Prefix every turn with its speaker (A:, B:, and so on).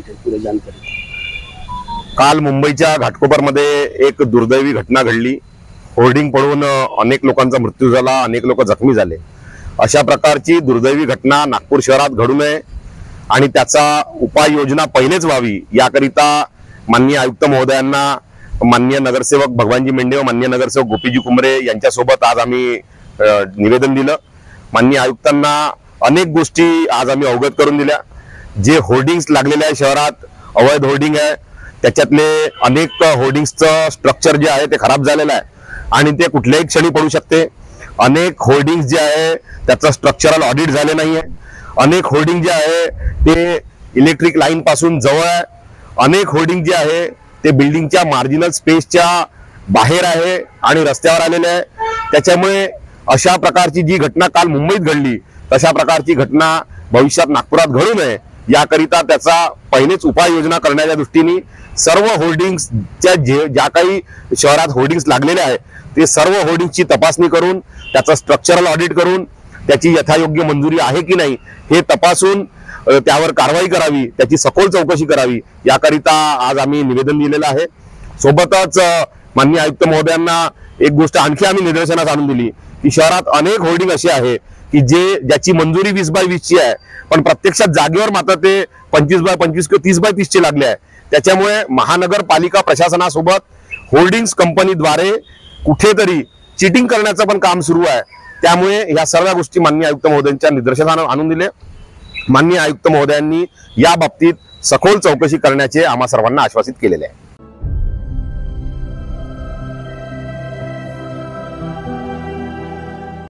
A: भेटेल पूरी जानकारी।
B: काल मुंबईच्या घाटकोपरमध्ये एक दुर्दैवी घटना घडली। होर्डिंग पडून अनेक लोकांचा मृत्यू झाला, अनेक लोक जखमी झाले। अशा प्रकारची दुर्दैवी घटना नागपूर शहरात घडू नये आणि त्याचा उपाययोजना पहिलेच व्हावी याकरिता माननीय आयुक्त महोदयांना, माननीय नगरसेवक भगवानजी मेंढे व माननीय नगरसेवक गोपीजी कुमरे यांच्यासोबत आज आम्ही निवेदन दिलं। माननीय आयुक्तांना अनेक गोष्टी आज आम्ही अवगत करून दिल्या। जे होर्डिंग्स लागलेले आहे शहरात, अवैध होर्डिंग आहे, त्याच्यातले अनेक होर्डिंग्सचं स्ट्रक्चर जे आहे ते खराब झालेलं आहे आणि ते कुठल्याही क्षणी पडू शकते। अनेक होर्डिंग्स जे आहे त्याचं स्ट्रक्चरल ऑडिट झाले नाहीये। अनेक होर्डिंग जे आहे ते इलेक्ट्रिक लाईन पासून जवळ आहे। अनेक होर्डिंग जे आहे ते बिल्डिंगच्या मार्जिनल स्पेसच्या बाहेर आहे आणि रस्त्यावर आलेले आहे। त्याच्यामुळे अशा प्रकारची जी घटना काल मुंबईत घडली तशा प्रकारची घटना भविष्यात नागपुरात घडू नये याकरिता त्याचा पहिलेच उपाययोजना करण्याच्या दृष्टीने सर्व होर्डिंग्सच्या ज्या काही शहरात होर्डिंग्स लागलेले आहे ते सर्व होर्डिंग्सची तपासणी करून त्याचं स्ट्रक्चरल ऑडिट करून त्याची यथायोग्य मंजुरी आहे की नाही हे तपासून त्यावर कारवाई करावी, त्याची सखोल चौकशी करावी याकरिता आज आम्ही निवेदन दिलेलं आहे। सोबतच माननीय आयुक्त महोदयांना एक गोष्ट आणखी आम्ही निदर्शनास आणून दिली की शहरात अनेक होर्डिंग असे आहे की ज्याची मंजुरी 20x20 ची आहे पण प्रत्यक्षात जागेवर मात्र ते 25x25 किंवा 30x30 चे लागले आहे। त्याच्यामुळे महानगरपालिका प्रशासनासोबत होर्डिंग्स कंपनीद्वारे कुठेतरी चिटिंग करण्याचं पण काम सुरू आहे। त्यामुळे ह्या सर्व गोष्टी माननीय आयुक्त महोदयांच्या निदर्शनास आणून दिले। माननीय आयुक्त महोदयांनी या बाबतीत सखोल चौकशी करण्याचे आम्हा सर्वांना आश्वासित केलेले आहे।